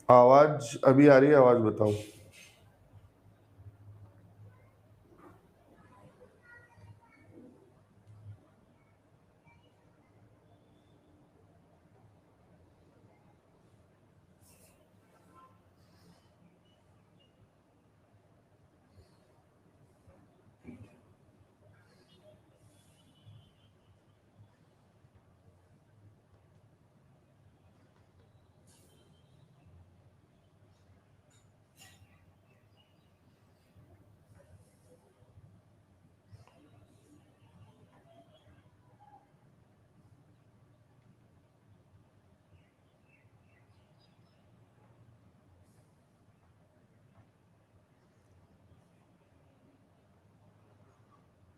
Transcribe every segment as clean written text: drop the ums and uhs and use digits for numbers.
आवाज अभी आ रही है, आवाज बताओ।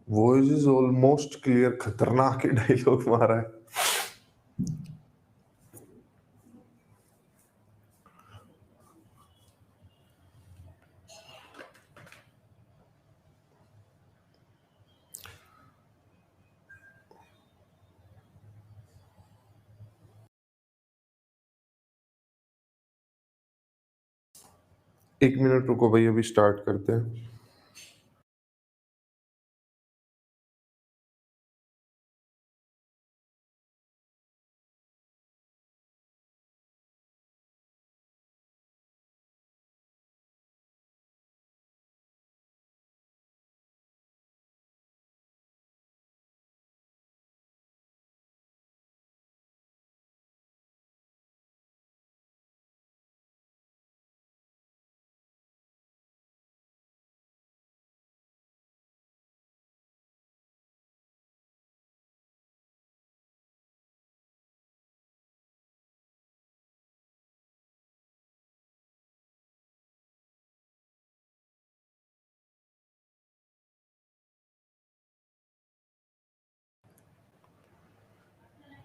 वॉइस इज ऑलमोस्ट क्लियर, खतरनाक ही डायलॉग मारा है। एक मिनट रुको भाई, अभी स्टार्ट करते हैं।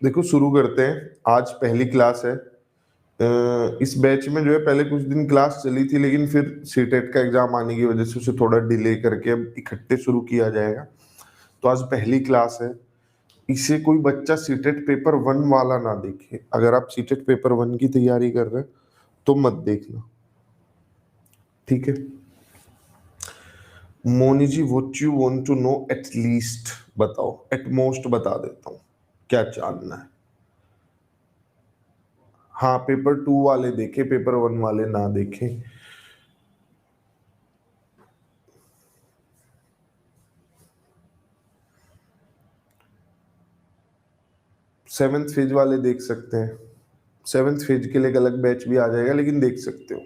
देखो शुरू करते हैं। आज पहली क्लास है। इस बैच में जो है पहले कुछ दिन क्लास चली थी, लेकिन फिर सीटेट का एग्जाम आने की वजह से उसे थोड़ा डिले करके अब इकट्ठे शुरू किया जाएगा। तो आज पहली क्लास है। इसे कोई बच्चा सीटेट पेपर वन वाला ना देखे। अगर आप सीटेट पेपर वन की तैयारी कर रहे हैं तो मत देखना, ठीक है। Moni ji, what you want to know at least बताओ, एट मोस्ट बता देता हूँ, क्या जानना है। हाँ, पेपर टू वाले देखे, पेपर वन वाले ना देखे। सेवेंथ फेज वाले देख सकते हैं। सेवेंथ फेज के लिए एक अलग बैच भी आ जाएगा, लेकिन देख सकते हो।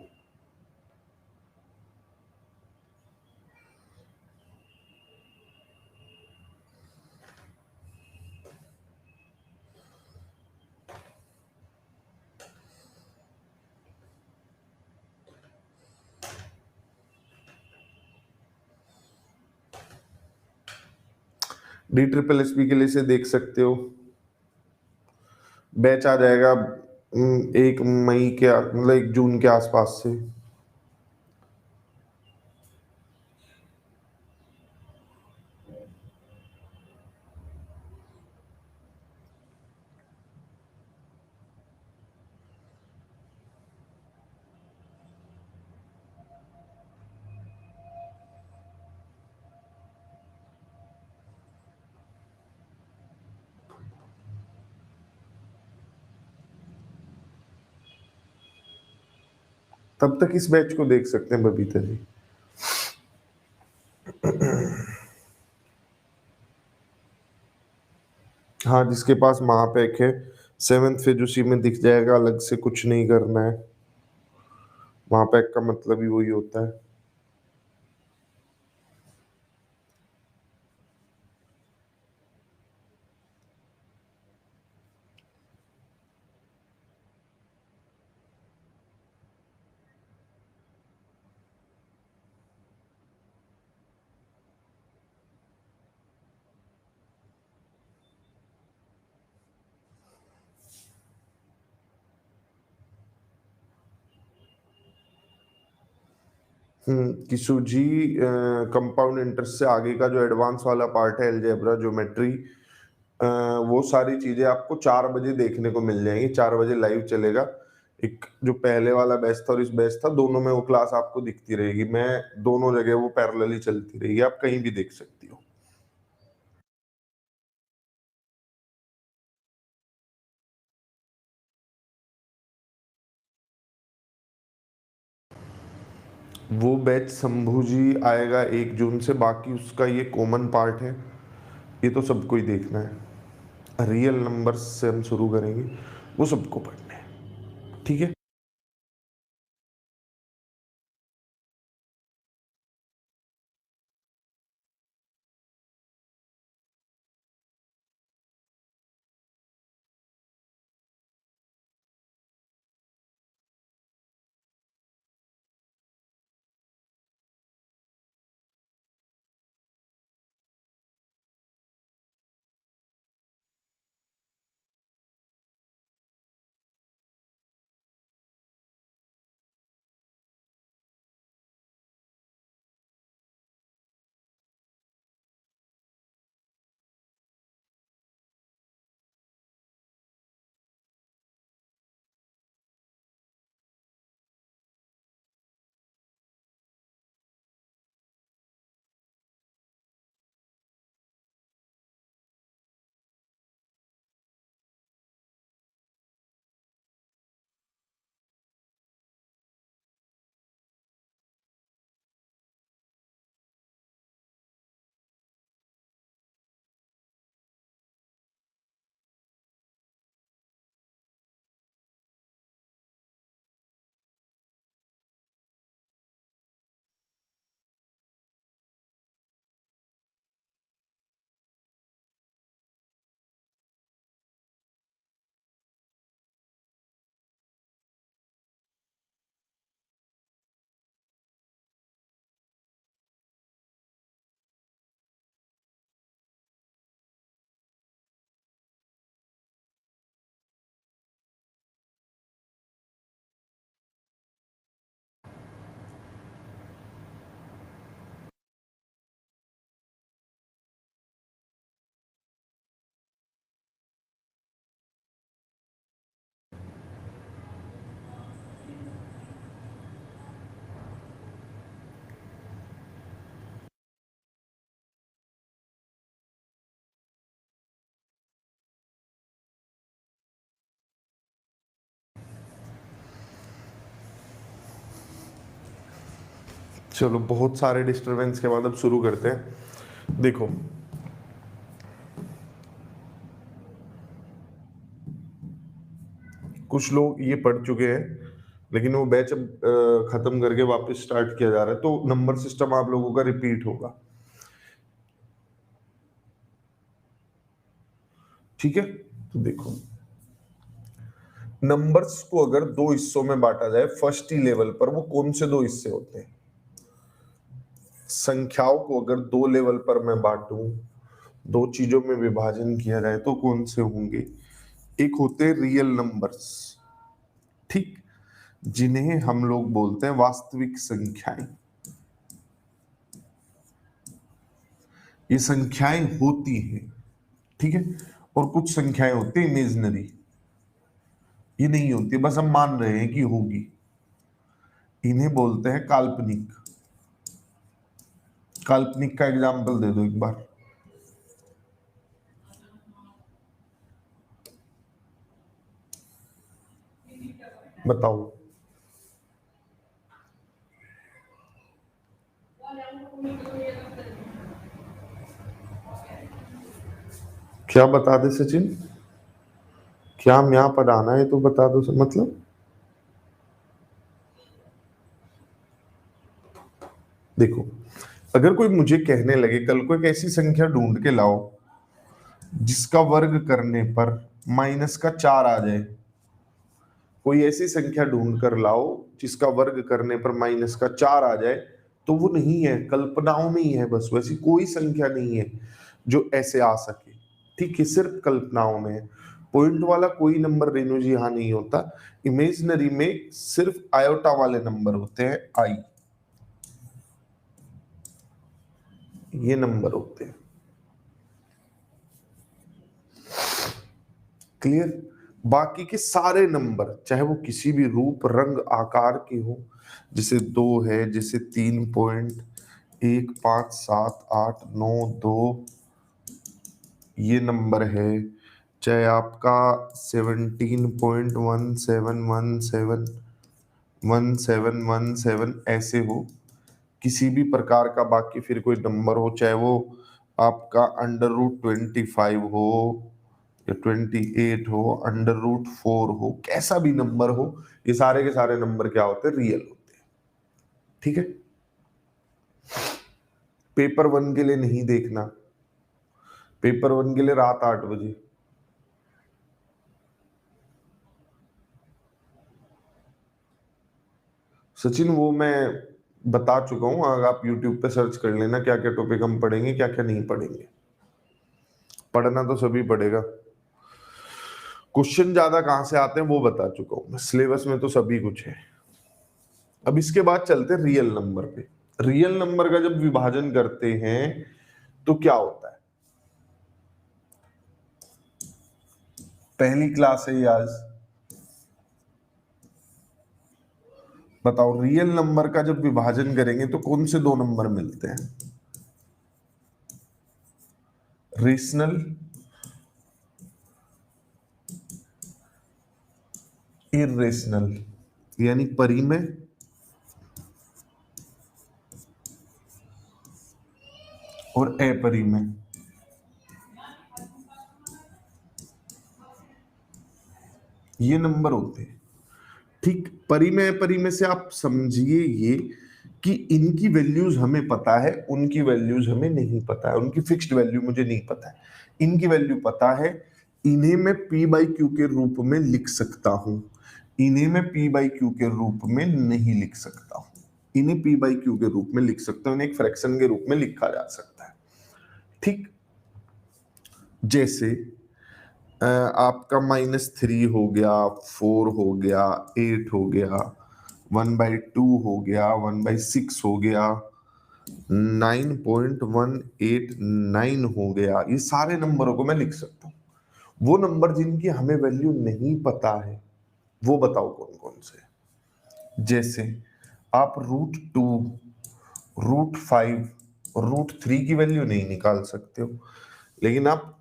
डी ट्रिपल एस पी के लिए से देख सकते हो। बैच आ जाएगा 1 मई के मतलब 1 जून के आसपास से। तब तक इस बैच को देख सकते हैं बबीता जी। हाँ, जिसके पास महापैक है, सेवेंथ फेज उसी में दिख जाएगा, अलग से कुछ नहीं करना है। महापैक का मतलब ही वही होता है। किशु जी, कंपाउंड इंटरेस्ट से आगे का जो एडवांस वाला पार्ट है, अलजेब्रा, ज्योमेट्री, वो सारी चीजें आपको 4 बजे देखने को मिल जाएंगी। 4 बजे लाइव चलेगा। एक जो पहले वाला बैच था और इस बैच था, दोनों में वो क्लास आपको दिखती रहेगी। मैं दोनों जगह वो पैरेलली चलती रहेगी, आप कहीं भी देख सकती हो। वो बैच शंभू जी आएगा 1 जून से, बाकी उसका ये कॉमन पार्ट है, ये तो सबको ही देखना है। रियल नंबर्स से हम शुरू करेंगे, वो सबको पढ़ने हैं, ठीक है। चलो, बहुत सारे डिस्टरबेंस के बाद अब शुरू करते हैं। देखो, कुछ लोग ये पढ़ चुके हैं, लेकिन वो बैच अब खत्म करके वापस स्टार्ट किया जा रहा है, तो नंबर सिस्टम आप लोगों का रिपीट होगा, ठीक है। तो देखो, नंबर्स को अगर दो हिस्सों में बांटा जाए फर्स्ट ही लेवल पर, वो कौन से दो हिस्से होते हैं? संख्याओं को अगर दो लेवल पर मैं बांटूं, दो चीजों में विभाजन किया जाए, तो कौन से होंगे? एक होते रियल नंबर्स, ठीक, जिन्हें हम लोग बोलते हैं वास्तविक संख्याएं। ये संख्याएं होती हैं, ठीक है। और कुछ संख्याएं होती हैं इमेजिनरी, ये नहीं होती, बस हम मान रहे हैं कि होगी, इन्हें बोलते हैं काल्पनिक। काल्पनिक का एग्जाम्पल दे दो एक बार, बताओ। क्या बता दे सचिन? क्या हम यहाँ पर आना है तो बता दो, मतलब देखो, अगर कोई मुझे कहने लगे कल को एक ऐसी संख्या ढूंढ के लाओ जिसका वर्ग करने पर -4 आ जाए, कोई ऐसी संख्या ढूंढ कर लाओ जिसका वर्ग करने पर -4 आ जाए, तो वो नहीं है, कल्पनाओं में ही है, बस वैसी कोई संख्या नहीं है जो ऐसे आ सके, ठीक है, सिर्फ कल्पनाओं में है। पॉइंट वाला कोई नंबर रेणु जी यहाँ नहीं होता, इमेजिनरी में सिर्फ आयोटा वाले नंबर होते हैं, आई, ये नंबर होते हैं, क्लियर। बाकी के सारे नंबर चाहे वो किसी भी रूप रंग आकार के हो, जैसे 2 है, जैसे 3.15782 ये नंबर है, चाहे आपका 17.1717 ऐसे हो, किसी भी प्रकार का बाकी फिर कोई नंबर हो, चाहे वो आपका √25 हो या 28 हो, √4 हो, कैसा भी नंबर हो, ये सारे के सारे नंबर क्या होते हैं? रियल होते हैं। ठीक है, पेपर 1 के लिए नहीं देखना, पेपर 1 के लिए रात 8 बजे। सचिन वो मैं बता चुका हूं, अगर आप YouTube पे सर्च कर लेना क्या क्या टॉपिक हम पढ़ेंगे, क्या क्या नहीं पढ़ेंगे। पढ़ना तो सभी पढ़ेगा, क्वेश्चन ज्यादा कहां से आते हैं वो बता चुका हूं मैं, सिलेबस में तो सभी कुछ है। अब इसके बाद चलते हैं रियल नंबर पे। रियल नंबर का जब विभाजन करते हैं तो क्या होता है? पहली क्लास है ये आज, बताओ रियल नंबर का जब विभाजन करेंगे तो कौन से दो नंबर मिलते हैं? रेशनल, इरेशनल, यानी परिमेय और अपरिमेय। ये नंबर होते हैं। ठीक, परिमेय अपरिमेय से आप समझिए ये कि इनकी वैल्यूज हमें पता है, उनकी वैल्यूज हमें नहीं पता है, उनकी फिक्स्ड वैल्यू मुझे नहीं पता है, इनकी वैल्यू पता है। इन्हें मैं p/q के रूप में लिख सकता हूं, इन्हें मैं p/q के रूप में नहीं लिख सकता हूं, इन्हें p/q के रूप में लिख सकता हूं, इन्हें एक फ्रैक्शन के रूप में लिखा जा सकता है। ठीक, जैसे आपका -3 हो गया, 4 हो गया, 8 हो गया, 1/2 हो गया, 1/6 हो गया, 9.189 हो गया, ये सारे नंबरों को मैं लिख सकता हूँ। वो नंबर जिनकी हमें वैल्यू नहीं पता है वो बताओ कौन कौन से? जैसे आप √2, √5 और √3 की वैल्यू नहीं निकाल सकते हो, लेकिन आप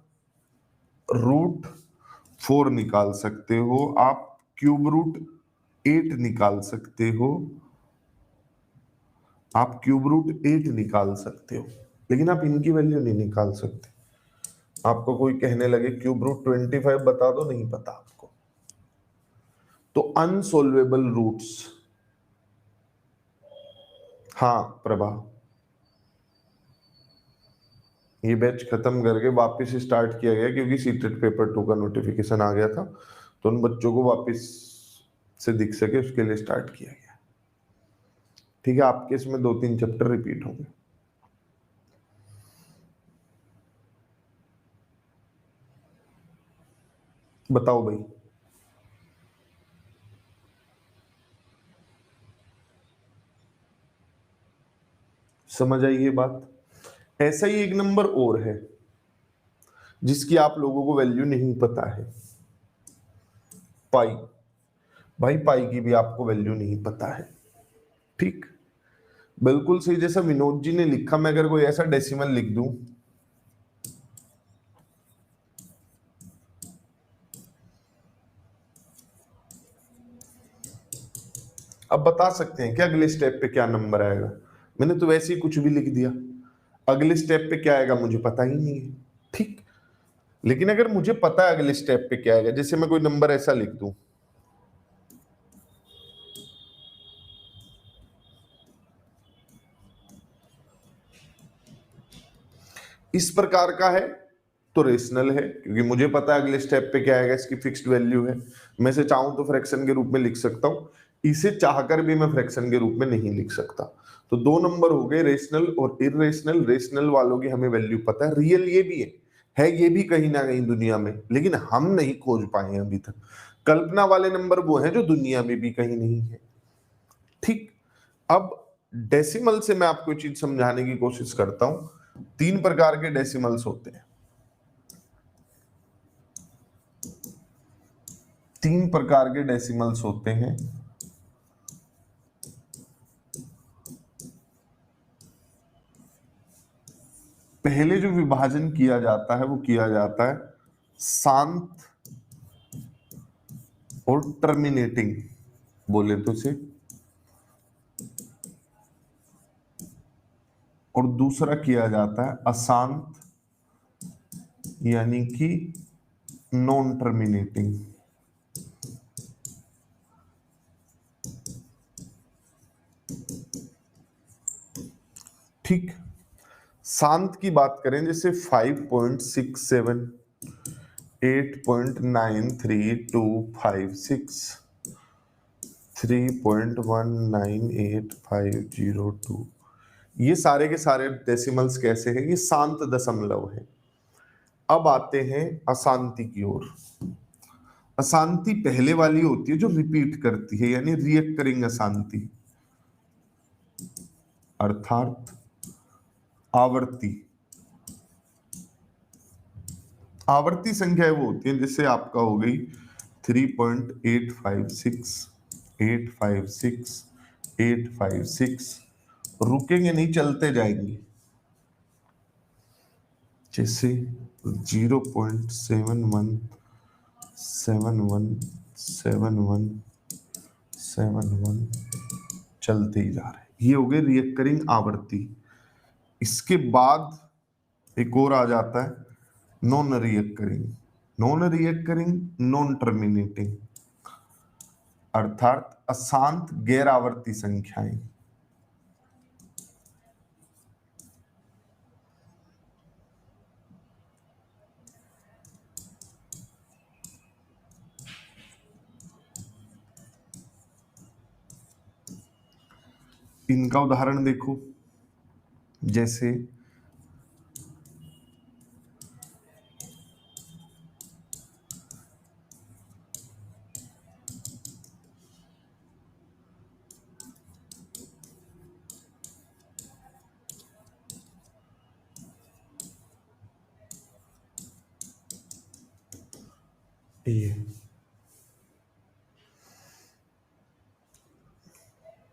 √4 निकाल सकते हो, आप √8 निकाल सकते हो, आप √8 निकाल सकते हो, लेकिन आप इनकी वैल्यू नहीं निकाल सकते। आपको कोई कहने लगे √25 बता दो, नहीं पता आपको, तो अनसोल्वेबल रूट्स। हाँ प्रभा, ये बैच खत्म करके वापस स्टार्ट किया गया क्योंकि सीटेट पेपर 2 का नोटिफिकेशन आ गया था, तो उन बच्चों को वापस से दिख सके उसके लिए स्टार्ट किया गया। ठीक है, आपके इसमें 2-3 चैप्टर रिपीट होंगे। बताओ भाई, समझ आई ये बात? ऐसा ही एक नंबर और है जिसकी आप लोगों को वैल्यू नहीं पता है, पाई। भाई पाई की भी आपको वैल्यू नहीं पता है। ठीक, बिल्कुल सही, जैसा विनोद जी ने लिखा, मैं अगर कोई ऐसा डेसिमल लिख दूं, अब बता सकते हैं कि अगले स्टेप पे क्या नंबर आएगा? मैंने तो वैसे ही कुछ भी लिख दिया, अगले स्टेप पे क्या आएगा मुझे पता ही नहीं है। ठीक, लेकिन अगर मुझे पता है अगले स्टेप पे क्या आएगा, जैसे मैं कोई नंबर ऐसा लिख दूं, इस प्रकार का है तो रेशनल है, क्योंकि मुझे पता है अगले स्टेप पे क्या आएगा, इसकी फिक्स्ड वैल्यू है, मैं इसे चाहूं तो फ्रैक्शन के रूप में लिख सकता हूं, इसे चाहकर भी मैं फ्रैक्शन के रूप में नहीं लिख सकता। तो दो नंबर हो गए, रेशनल और इरेशनल। रेशनल वालों की हमें वैल्यू पता है, रियल ये भी है ये भी कहीं ना कहीं दुनिया में, लेकिन हम नहीं खोज पाए हैं अभी तक। कल्पना वाले नंबर वो हैं जो दुनिया में भी कहीं नहीं है। ठीक, अब डेसिमल से मैं आपको चीज समझाने की कोशिश करता हूं। 3 प्रकार के डेसिमल्स होते हैं। तीन प्रकार के डेसिमल्स होते हैं। पहले जो विभाजन किया जाता है वो किया जाता है शांत और टर्मिनेटिंग, बोले तो से, और दूसरा किया जाता है अशांत यानी कि नॉन टर्मिनेटिंग। ठीक, शांत की बात करें जैसे 5.67, 8.932563 3.198502, ये सारे के सारे डेसिमल्स कैसे हैं? ये शांत दशमलव है। अब आते हैं अशांति की ओर। अशांति पहले वाली होती है जो रिपीट करती है, यानी रिकरिंग अशांति, अर्थात आवर्ती। आवर्ती संख्या वो होती है जैसे आपका हो गई 3.856, 856, 856, रुकेंगे नहीं, चलते जाएंगे। जैसे 0.71, 71, 71, 71, चलते ही जा रहे हैं। ये हो गए रिकरिंग आवर्ती। इसके बाद एक और आ जाता है non recurring. Non recurring, non terminating, अर्थात अशांत गैर आवर्ती संख्याएं। इनका उदाहरण देखो, जैसे ये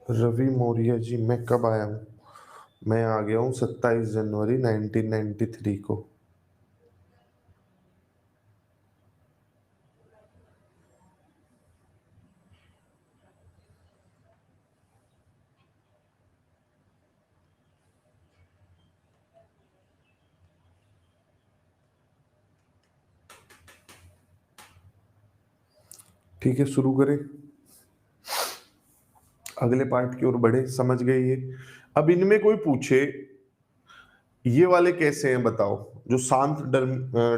रवि मौर्य जी, मैं कब आया हूँ? मैं आ गया हूँ 27 जनवरी 1993 को। ठीक है, शुरू करें, अगले पार्ट की ओर बढ़े। समझ गए ये? अब इनमें कोई पूछे ये वाले कैसे हैं बताओ, जो शांत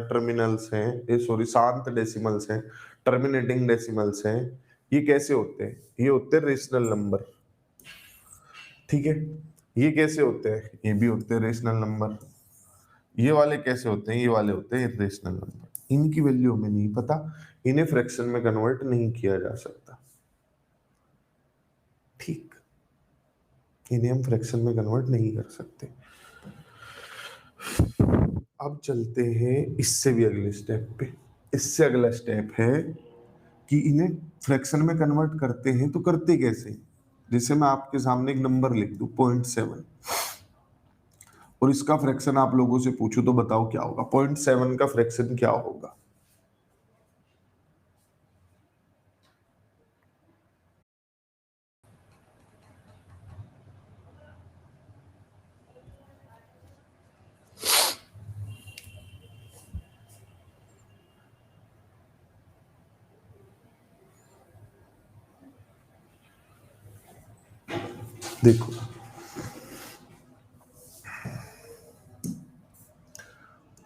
टर्मिनल्स हैं, ये सॉरी शांत डेसिमल्स हैं, टर्मिनेटिंग डेसिमल्स हैं, ये कैसे होते हैं? ये होते हैं रेशनल नंबर। ठीक है, ये कैसे होते हैं? ये भी होते हैं रेशनल नंबर। ये वाले कैसे होते हैं? ये वाले होते हैं इरेशनल नंबर। इनकी वैल्यू हमें नहीं पता, इन्हें फ्रैक्शन में कन्वर्ट नहीं किया जा सकता। ठीक, इन्हें हम फ्रैक्शन में कन्वर्ट नहीं कर सकते। अब चलते हैं इससे भी अगले स्टेप पे। इससे अगला स्टेप है कि इन्हें फ्रैक्शन में कन्वर्ट करते हैं तो करते कैसे? जैसे मैं आपके सामने एक नंबर लिख दूं 0.7, और इसका फ्रैक्शन आप लोगों से पूछूं तो बताओ क्या होगा? 0.7 का फ्रैक्शन क्या होगा? देखो,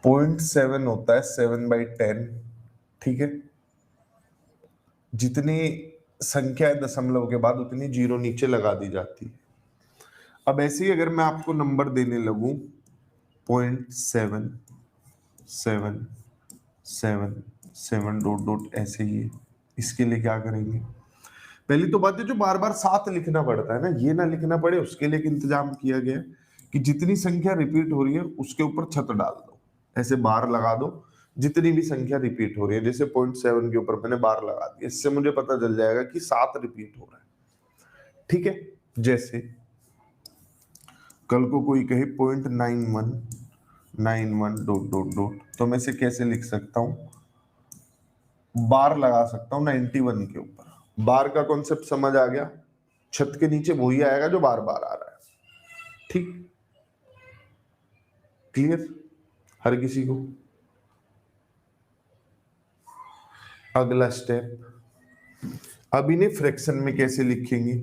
0.7 होता है 7/10। ठीक है, जितनी संख्या है दशमलव के बाद उतनी जीरो नीचे लगा दी जाती है। अब ऐसे ही अगर मैं आपको नंबर देने लगूं 0.7, 7, 7, 7 डॉट डॉट ऐसे ही है, इसके लिए क्या करेंगे? पहली तो बात है जो बार बार साथ लिखना पड़ता है ना, ये ना लिखना पड़े उसके लिए एक इंतजाम किया गया कि जितनी संख्या रिपीट हो रही है उसके ऊपर छत डाल दो, ऐसे बार लगा दो, जितनी भी संख्या रिपीट हो रही है, जैसे 0.7 के ऊपर मैंने बार लगा दिया, इससे मुझे पता चल जाएगा कि 7 रिपीट हो रहा है। ठीक है, जैसे कल को कोई कहे 0.9191 डॉट डॉट डॉट, तो मैं इसे कैसे लिख सकता हूं, बार लगा सकता हूं 91 के ऊपर। बार का कॉन्सेप्ट समझ आ गया, छत के नीचे वही आएगा जो बार बार आ रहा है। ठीक, क्लियर हर किसी को? अगला स्टेप, अब इन्हें फ्रैक्शन में कैसे लिखेंगे?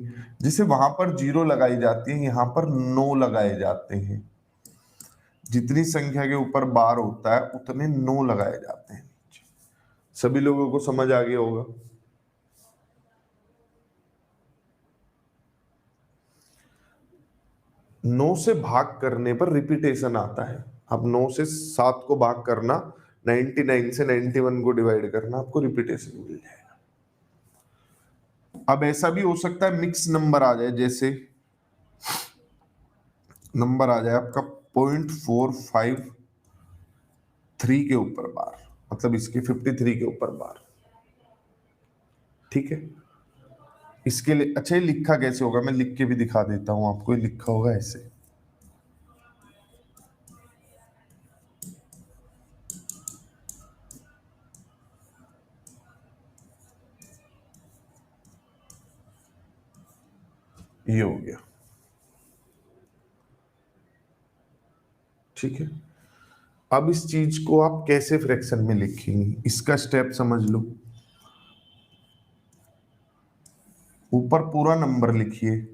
जैसे वहां पर 0 लगाई जाती है, यहां पर 9 लगाए जाते हैं। जितनी संख्या के ऊपर बार होता है उतने 9 लगाए जाते हैं। सभी लोगों को समझ आ गया होगा? 9 से भाग करने पर रिपीटेशन आता है। अब 9 से 7 को भाग करना, 99 से 91 को डिवाइड करना, आपको रिपीटेशन मिल जाएगा। अब ऐसा भी हो सकता है मिक्स नंबर आ जाए, जैसे नंबर आ जाए आपका 0.453 के ऊपर बार, मतलब इसके 53 के ऊपर बार। ठीक है, इसके लिए अच्छा ये लिखा कैसे होगा, मैं लिख के भी दिखा देता हूं आपको। ये लिखा होगा ऐसे, ये हो गया। ठीक है, अब इस चीज को आप कैसे फ्रैक्शन में लिखेंगे, इसका स्टेप समझ लो। ऊपर पूरा नंबर लिखिए,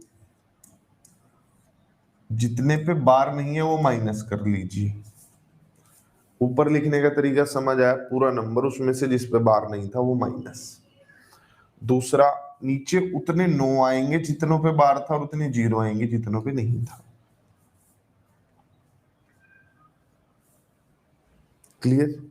जितने पे बार नहीं है वो माइनस कर लीजिए। ऊपर लिखने का तरीका समझ आया, पूरा नंबर, उसमें से जिस पे बार नहीं था वो माइनस। दूसरा, नीचे उतने 9 आएंगे जितनों पे बार था और उतने 0 आएंगे जितनों पे नहीं था। क्लियर?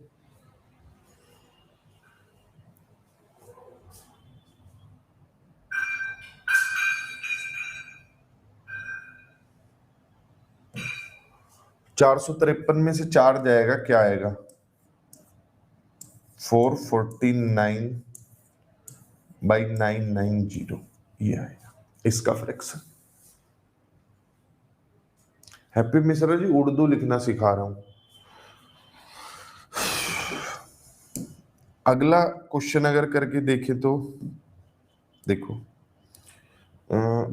चार सौ तिरपन में से 4 जाएगा, क्या आएगा? 449/990, ये आएगा इसका फ्रैक्शन। हैप्पी मिश्रा जी, उर्दू लिखना सिखा रहा हूं। अगला क्वेश्चन अगर करके देखें तो देखो,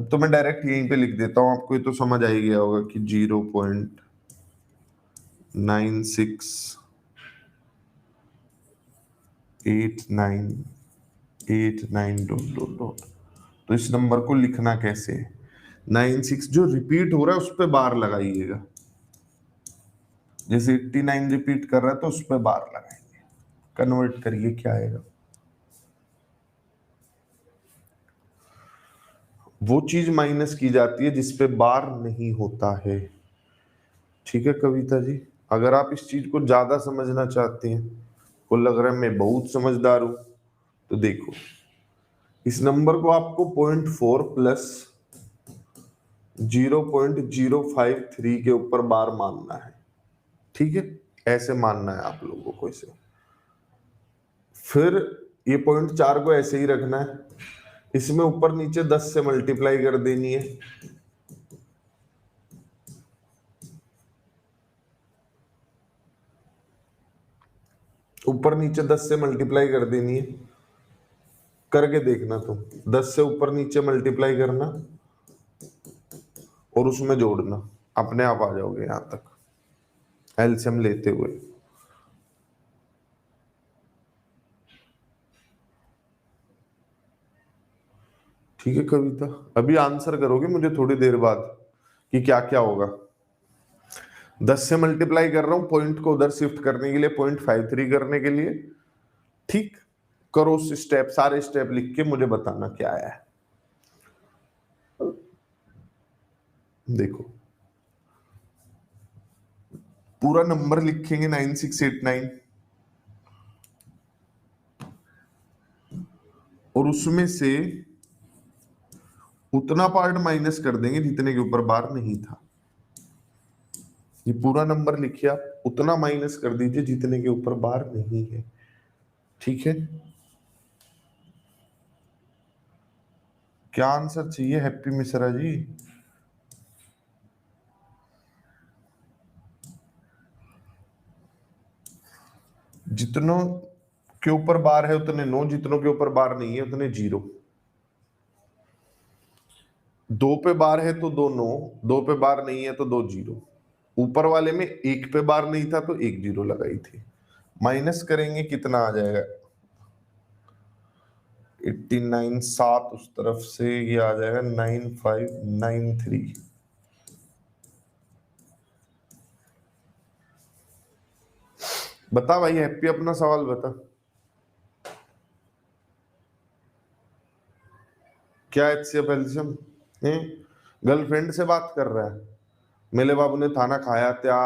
तो मैं डायरेक्ट यहीं पे लिख देता हूं, आपको ये तो समझ आ ही गया होगा कि 0.968989 डॉट डॉट डॉट। तो इस नंबर को लिखना कैसे है? 96 जो रिपीट हो रहा है उस पर बार लगाइएगा, जैसे 89 रिपीट कर रहा है तो उस पर बार लगाएंगे। कन्वर्ट करिए, क्या आएगा? वो चीज माइनस की जाती है जिस पे बार नहीं होता है। ठीक है कविता जी, अगर आप इस चीज को ज्यादा समझना चाहते हैं, को लग रहा है मैं बहुत समझदार हूं, तो देखो इस नंबर को आपको 0.4 प्लस 0.053 के ऊपर बार मानना है। ठीक है, ऐसे मानना है आप लोगों को इसे। फिर ये 0.4 को ऐसे ही रखना है, इसमें ऊपर नीचे 10 से मल्टीप्लाई कर देनी है। ऊपर नीचे 10 से मल्टीप्लाई कर देनी है, करके देखना तुम। 10 से ऊपर नीचे मल्टीप्लाई करना और उसमें जोड़ना, अपने आप आ जाओगे यहां तक एलसीएम लेते हुए। ठीक है कविता, अभी आंसर करोगे मुझे थोड़ी देर बाद कि क्या क्या होगा। 10 से मल्टीप्लाई कर रहा हूं पॉइंट को उधर शिफ्ट करने के लिए, 0.53 करने के लिए। ठीक, करो स्टेप, सारे स्टेप लिख के मुझे बताना क्या आया है। देखो पूरा नंबर लिखेंगे 9689 और उसमें से उतना पार्ट माइनस कर देंगे जितने के ऊपर बार नहीं था। ये पूरा नंबर लिखिए, आप उतना माइनस कर दीजिए जितने के ऊपर बार नहीं है। ठीक है, क्या आंसर चाहिए हैप्पी मिश्रा जी? जितनों के ऊपर बार है उतने 9, जितनों के ऊपर बार नहीं है उतने 0। 2 पे बार है तो 2 9, 2 पे बार नहीं है तो 2 0। ऊपर वाले में 1 पे बार नहीं था तो 1 0 लगाई थी। माइनस करेंगे कितना आ जाएगा? 89, 7 उस तरफ से, ये आ जाएगा 9593। बता भाई हैप्पी, अपना सवाल बता। क्या HCF एल्शियम? गर्लफ्रेंड से बात कर रहा है? मेरे बाबू ने थाना खाया त्या।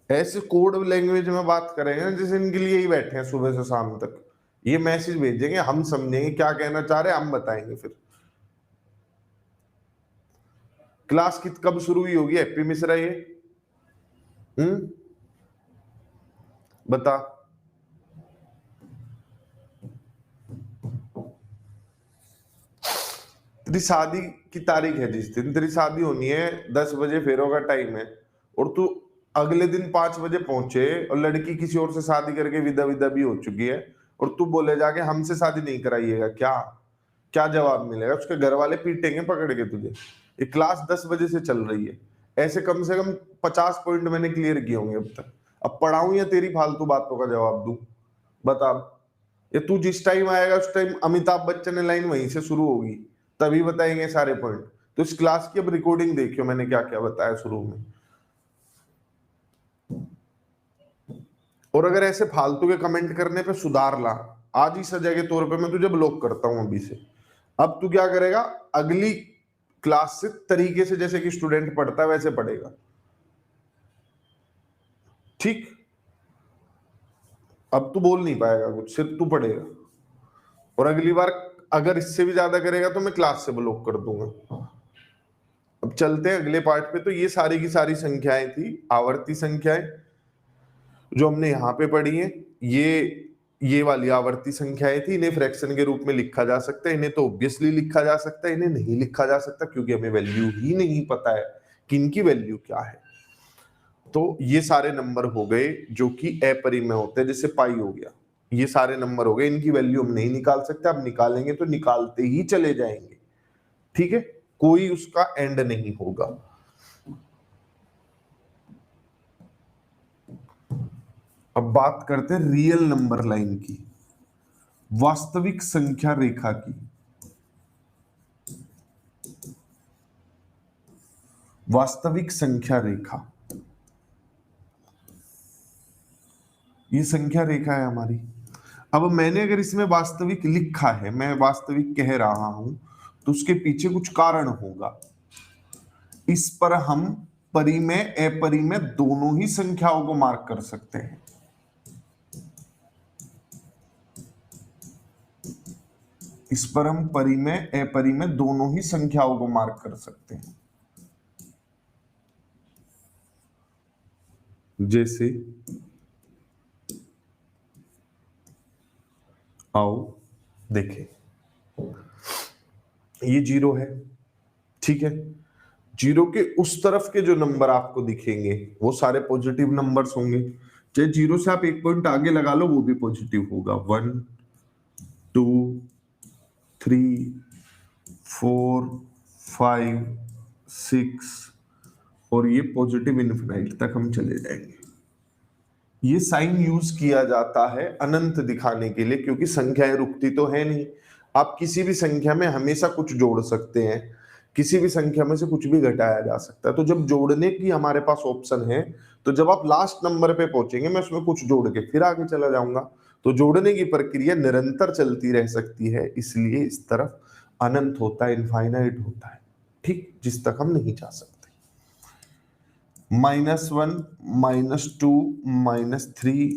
ऐसे कोड लैंग्वेज में बात करेंगे ना जैसे इनके लिए ही बैठे हैं सुबह से शाम तक। ये मैसेज भेजेंगे, हम समझेंगे क्या कहना चाह रहे हैं, हम बताएंगे फिर। क्लास कब शुरू हुई होगी हैप्पी मिश्रा ये? बता। तेरी शादी की तारीख है, जिस दिन तेरी शादी होनी है 10 बजे फेरों का टाइम है, और तू अगले दिन 5 बजे पहुंचे और लड़की किसी और से शादी करके विदा विदा भी हो चुकी है, और तू बोले जाके हमसे शादी नहीं कराइएगा, क्या क्या जवाब मिलेगा? उसके घर वाले पीटेंगे पकड़ के तुझे। ये क्लास 10 बजे से चल रही है, ऐसे कम से कम 50 पॉइंट मैंने क्लियर किए होंगे अब तक। अब पढ़ाऊं या तेरी फालतू बातों का जवाब दूं? बता। ये तू जिस टाइम आएगा उस टाइम अमिताभ बच्चन ने लाइन वहीं से शुरू होगी, तभी बताएंगे सारे पॉइंट। तो इस क्लास की अब रिकॉर्डिंग देखियो मैंने क्या क्या बताया शुरू में। और अगर ऐसे फालतू के कमेंट करने पे सुधार ला, आज ही सजा के तौर पे मैं तुझे ब्लॉक करता हूं अभी से। अब तू क्या करेगा, अगली क्लास से तरीके से जैसे कि स्टूडेंट पढ़ता है वैसे पढ़ेगा, ठीक? अब तू बोल नहीं पाएगा कुछ, सिर्फ तू पढ़ेगा। और अगली बार अगर इससे भी ज्यादा करेगा तो मैं क्लास से ब्लॉक कर दूंगा। अब चलते हैं अगले पार्ट पे। तो ये सारी की सारी संख्याएं थी, आवर्ती संख्याएं जो हमने यहाँ पे पढ़ी है। ये वाली आवर्ती संख्याएं थी, इन्हें फ्रैक्शन के रूप में लिखा जा सकता है। इन्हें तो ऑब्वियसली लिखा जा सकता है, इन्हें नहीं लिखा जा सकता क्योंकि हमें वैल्यू ही नहीं पता है कि इनकी वैल्यू क्या है। तो ये सारे नंबर हो गए जो कि अपरिमेय होते हैं, जैसे पाई हो गया। ये सारे नंबर हो गए, इनकी वैल्यू हम नहीं निकाल सकते, अब निकालेंगे तो निकालते ही चले जाएंगे, ठीक है? कोई उसका एंड नहीं होगा। अब बात करते हैं रियल नंबर लाइन की, वास्तविक संख्या रेखा की। वास्तविक संख्या रेखा, ये संख्या रेखा है हमारी। अब मैंने अगर इसमें वास्तविक लिखा है, मैं वास्तविक कह रहा हूं, तो उसके पीछे कुछ कारण होगा। इस पर हम परिमेय अपरिमेय दोनों ही संख्याओं को मार्क कर सकते हैं। इस पर हम परिमेय अपरिमेय दोनों ही संख्याओं को मार्क कर सकते हैं। जैसे आओ देखें, ये 0 है, ठीक है? 0 के उस तरफ के जो नंबर आपको दिखेंगे वो सारे पॉजिटिव नंबर्स होंगे। चाहे 0 से आप 1 पॉइंट आगे लगा लो वो भी पॉजिटिव होगा। 1 2 3 4 5 6 और ये पॉजिटिव इनफिनाइट तक हम चले जाएंगे। ये साइन यूज किया जाता है अनंत दिखाने के लिए, क्योंकि संख्याएं रुकती तो है नहीं। आप किसी भी संख्या में हमेशा कुछ जोड़ सकते हैं, किसी भी संख्या में से कुछ भी घटाया जा सकता है। तो जब जोड़ने की हमारे पास ऑप्शन है, तो जब आप लास्ट नंबर पे पहुंचेंगे मैं उसमें कुछ जोड़ के फिर आगे चला जाऊंगा। तो जोड़ने की प्रक्रिया निरंतर चलती रह सकती है, इसलिए इस तरफ अनंत होता है, इनफाइनाइट होता है, ठीक, जिस तक हम नहीं जा सकते। -1 -2 -3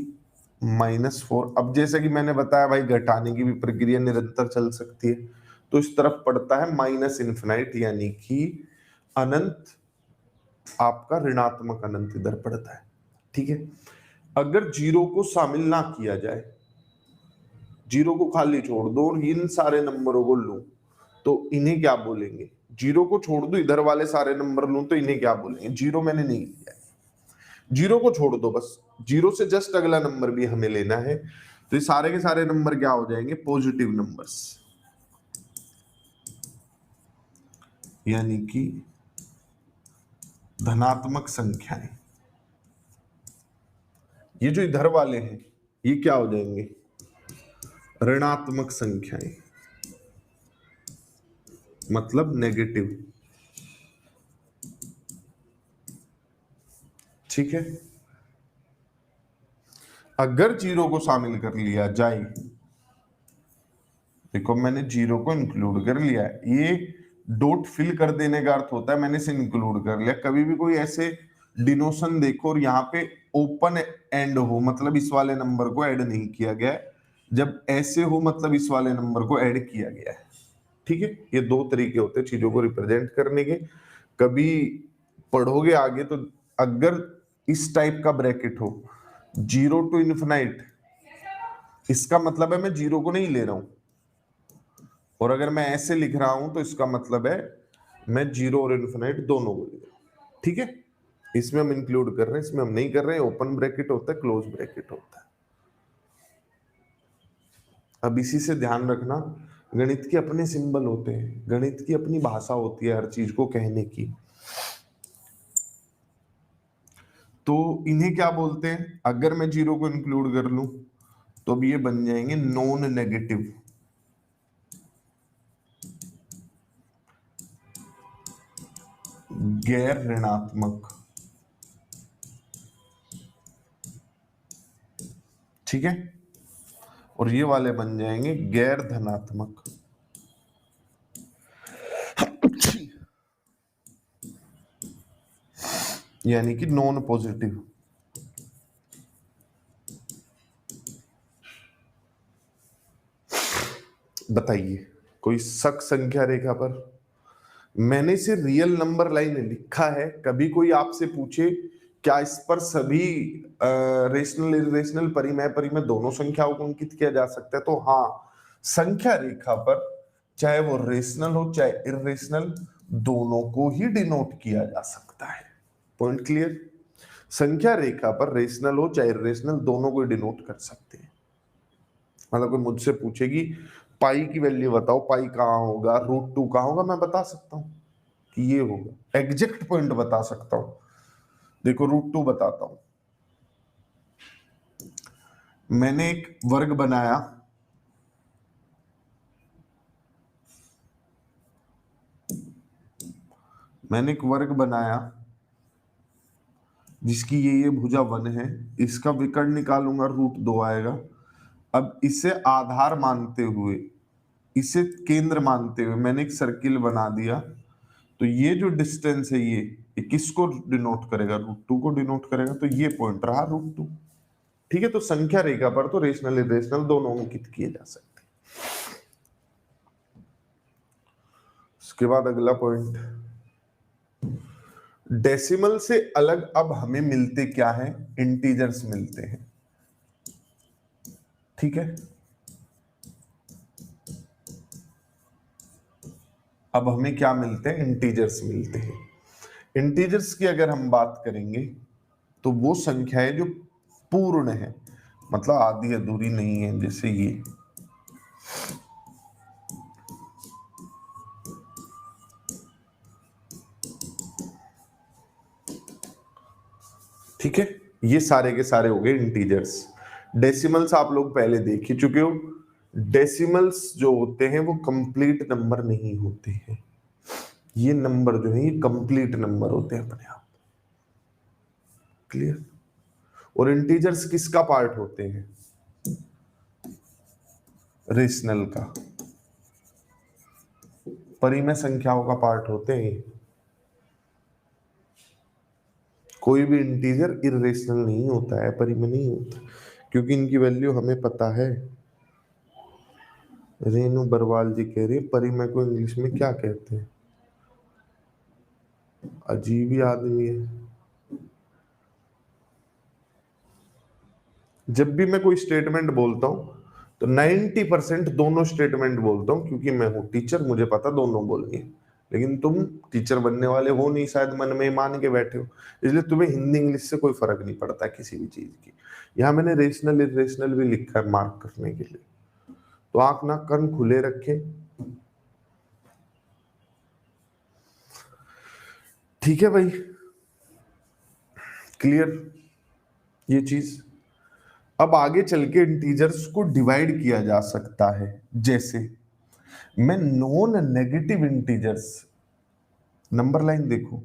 -4। अब जैसे कि मैंने बताया भाई, घटाने की भी प्रक्रिया निरंतर चल सकती है। तो इस तरफ पड़ता है माइनस इन्फिनाइट, यानी कि अनंत, आपका ऋणात्मक अनंत इधर पड़ता है। ठीक है, अगर जीरो को शामिल ना किया जाए, जीरो को खाली छोड़ दो और इन सारे नंबरों को लूं, तो इन्हें क्या बोलेंगे? जीरो को छोड़ दो, इधर वाले सारे नंबर लूं, तो इन्हें क्या बोलेंगे? जीरो मैंने नहीं लिया है, जीरो को छोड़ दो, बस जीरो से जस्ट अगला नंबर भी हमें लेना है, तो ये सारे के सारे नंबर क्या हो जाएंगे? पॉजिटिव नंबर्स, यानी कि धनात्मक संख्याएं। ये जो इधर वाले हैं ये क्या हो जाएंगे? ऋणात्मक संख्याएं, मतलब नेगेटिव। ठीक है, अगर जीरो को शामिल कर लिया जाए, देखो मैंने जीरो को इंक्लूड कर लिया है, ये डॉट फिल कर देने का अर्थ होता है मैंने इसे इंक्लूड कर लिया। कभी भी कोई ऐसे डिनोशन देखो और यहाँ पे ओपन एंड हो, मतलब इस वाले नंबर को ऐड नहीं किया गया है, जब ऐसे हो मतलब इस वाले नंबर को ऐड किया गया है। ठीक है, ये दो तरीके होते हैं चीजों को रिप्रेजेंट करने के। कभी पढ़ोगे आगे तो अगर इस टाइप का ब्रैकेट हो, जीरो टू इन्फिनाइट, इसका मतलब है मैं जीरो को नहीं ले रहा हूं, और अगर मैं ऐसे लिख रहा हूं तो इसका मतलब है मैं जीरो और इन्फिनाइट दोनों को ले रहा हूं। ठीक है, इसमें हम इंक्लूड कर रहे हैं, इसमें हम नहीं कर रहे हैं। ओपन ब्रैकेट होता है, क्लोज ब्रैकेट होता है। अब इसी से ध्यान रखना, गणित के अपने सिंबल होते हैं, गणित की अपनी भाषा होती है हर चीज को कहने की। तो इन्हें क्या बोलते हैं? अगर मैं जीरो को इंक्लूड कर लूं तो अब ये बन जाएंगे नॉन नेगेटिव, गैर ऋणात्मक। ठीक है, और ये वाले बन जाएंगे गैर धनात्मक, यानी कि नॉन पॉजिटिव। बताइए, कोई शक संख्या रेखा पर? मैंने इसे रियल नंबर लाइन लिखा है। कभी कोई आपसे पूछे क्या इस पर सभी रेशनल इरेशनल परिमेय परिमेय दोनों संख्याओं को अंकित किया जा सकता है, तो हाँ, संख्या रेखा पर चाहे वो रेशनल हो चाहे इरेशनल, दोनों को ही डिनोट किया जा सकता है। Point clear? संख्या रेखा पर रेशनल हो चाहे इरेशनल, दोनों को डिनोट कर सकते हैं। मतलब कोई मुझसे पूछेगी पाई की वैल्यू बताओ, पाई कहाँ होगा, रूट टू कहाँ होगा, मैं बता सकता हूँ कि ये होगा, एग्जैक्ट पॉइंट बता सकता हूँ। देखो रूट टू बताता हूं। मैंने एक वर्ग बनाया, मैंने एक वर्ग बनाया जिसकी ये भुजा 1 है, इसका विकर्ण निकालूंगा, रूट 2 आएगा। अब इसे आधार मानते हुए, इसे केंद्र मानते हुए मैंने एक सर्किल बना दिया, तो ये जो डिस्टेंस है ये किसको डिनोट करेगा? रूट 2 को डिनोट करेगा, तो ये पॉइंट रहा रूट 2। ठीक है, तो संख्या रेखा पर तो रेशनल इरेशनल दोनों अंकित किए जा सकते हैं। उसके बाद अगला पॉइंट, डेसिमल से अलग अब हमें मिलते क्या है? इंटीजर्स मिलते हैं। ठीक है, अब हमें क्या मिलते हैं? इंटीजर्स मिलते हैं। इंटीजर्स की अगर हम बात करेंगे तो वो संख्या है जो पूर्ण है, मतलब आधी अधूरी नहीं है, जैसे ये। ठीक है, ये सारे के सारे हो गए इंटीजर्स। डेसिमल्स आप लोग पहले देख ही चुके हो। डेसिमल्स जो होते हैं वो कंप्लीट नंबर नहीं होते हैं, ये नंबर जो है ये कंप्लीट नंबर होते हैं अपने आप। क्लियर? और इंटीजर्स किसका पार्ट होते हैं? रेशनल का, परिमेय संख्याओं का पार्ट होते हैं। कोई भी इंटीजर इरेशनल नहीं होता है, परिमेय नहीं होता, क्योंकि इनकी वैल्यू हमें पता है। रेनू बरवाल जी कह रही है परिमय को इंग्लिश में क्या कहते हैं? अजीब ही आदमी है। जब भी मैं कोई स्टेटमेंट बोलता हूं तो 90% दोनों स्टेटमेंट बोलता हूं, क्योंकि मैं हूं टीचर, मुझे पता दोनों बोलनी है। लेकिन तुम टीचर बनने वाले हो नहीं, शायद मन में मान के बैठे हो, इसलिए तुम्हें हिंदी इंग्लिश से कोई फर्क नहीं पड़ता किसी भी चीज की। यहाँ मैंने रेशनल इरेशनल भी लिखा है मार्क करने के लिए, तो आंख नाक कान खुले रखे। ठीक है भाई, क्लियर ये चीज। अब आगे चल के इंटीजर्स को डिवाइड किया जा सकता है, जैसे मैं non negative integers, number line देखो,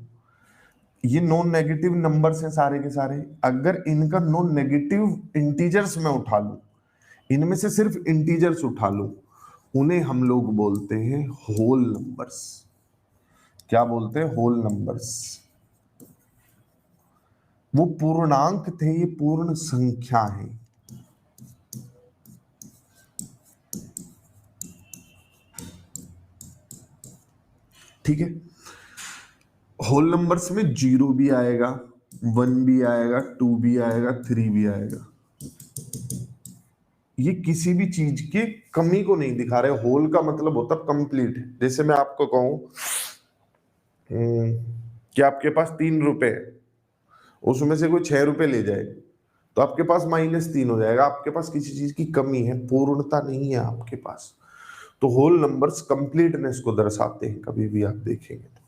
ये नॉन नेगेटिव नंबर्स हैं सारे के सारे, अगर इनका नॉन नेगेटिव इंटीजर्स मैं उठा लूं, इनमें से सिर्फ इंटीजर्स उठा लूं, उन्हें हम लोग बोलते हैं होल नंबर्स। क्या बोलते हैं? Whole numbers. वो पूर्णांक थे, ये पूर्ण संख्या है। ठीक है, होल नंबर्स में 0 भी आएगा, 1 भी आएगा, 2 भी आएगा, 3 भी आएगा। ये किसी भी चीज की कमी को नहीं दिखा रहे। होल का मतलब होता कंप्लीट। जैसे मैं आपको कहूं कि आपके पास 3 रुपए है, उसमें से कोई 6 रुपए ले जाए तो आपके पास -3 हो जाएगा। आपके पास किसी चीज की कमी है, पूर्णता नहीं है आपके पास। तो होल नंबर्स कंप्लीटनेस को दर्शाते हैं, कभी भी आप देखेंगे तो।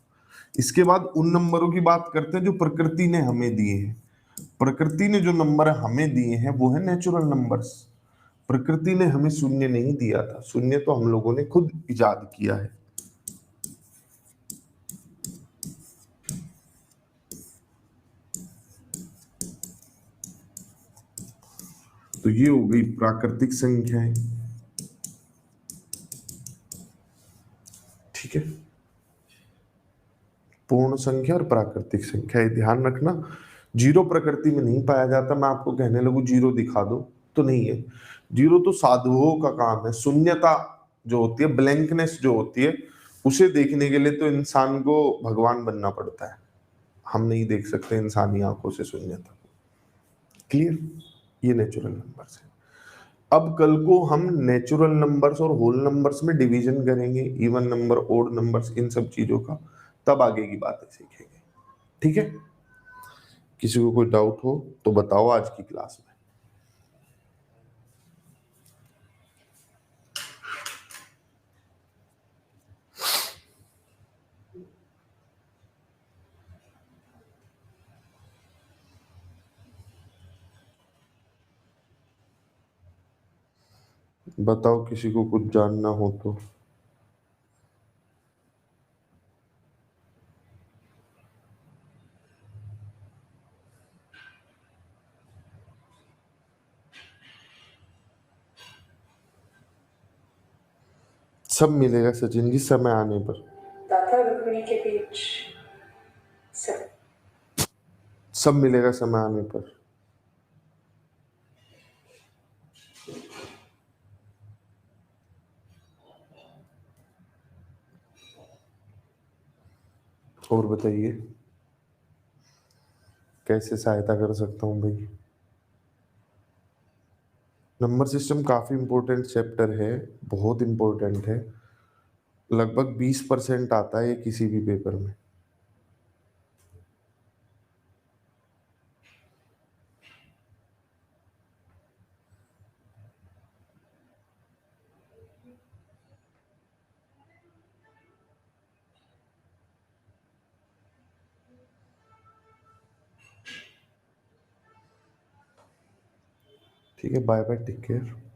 इसके बाद उन नंबरों की बात करते हैं जो प्रकृति ने हमें दिए हैं। प्रकृति ने जो नंबर हमें दिए हैं वो है नेचुरल नंबर्स। प्रकृति ने हमें शून्य नहीं दिया था, शून्य तो हम लोगों ने खुद इजाद किया है। तो ये हो गई प्राकृतिक संख्याएं। ठीक है, पूर्ण संख्या और प्राकृतिक संख्या, ये ध्यान रखना। जीरो प्रकृति में नहीं पाया जाता। मैं आपको कहने लगूं जीरो दिखा दो तो नहीं है। जीरो तो साधुओं का काम है। शून्यता जो होती है, ब्लैंकनेस जो होती है, उसे देखने के लिए तो इंसान को भगवान बनना पड़ता है। हम नहीं देख सकते इंसानी आंखों से शून्यता। क्लियर? ये नेचुरल नंबर्स है। अब कल को हम नेचुरल नंबर्स और होल नंबर्स में डिवीजन करेंगे, इवन नंबर, ओड नंबर्स, इन सब चीजों का, तब आगे की बातें सीखेंगे। ठीक है, किसी को कोई डाउट हो तो बताओ आज की क्लास में। बताओ किसी को कुछ जानना हो तो। सब मिलेगा सचिन जी, समय आने पर। दाता रुक्मिणी के बीच सब मिलेगा समय आने पर। और बताइए कैसे सहायता कर सकता हूँ भाई। नंबर सिस्टम काफी इंपॉर्टेंट चैप्टर है, बहुत इंपॉर्टेंट है। लगभग 20% आता है किसी भी पेपर में। ठीक है, बाय बाय, टेक केयर।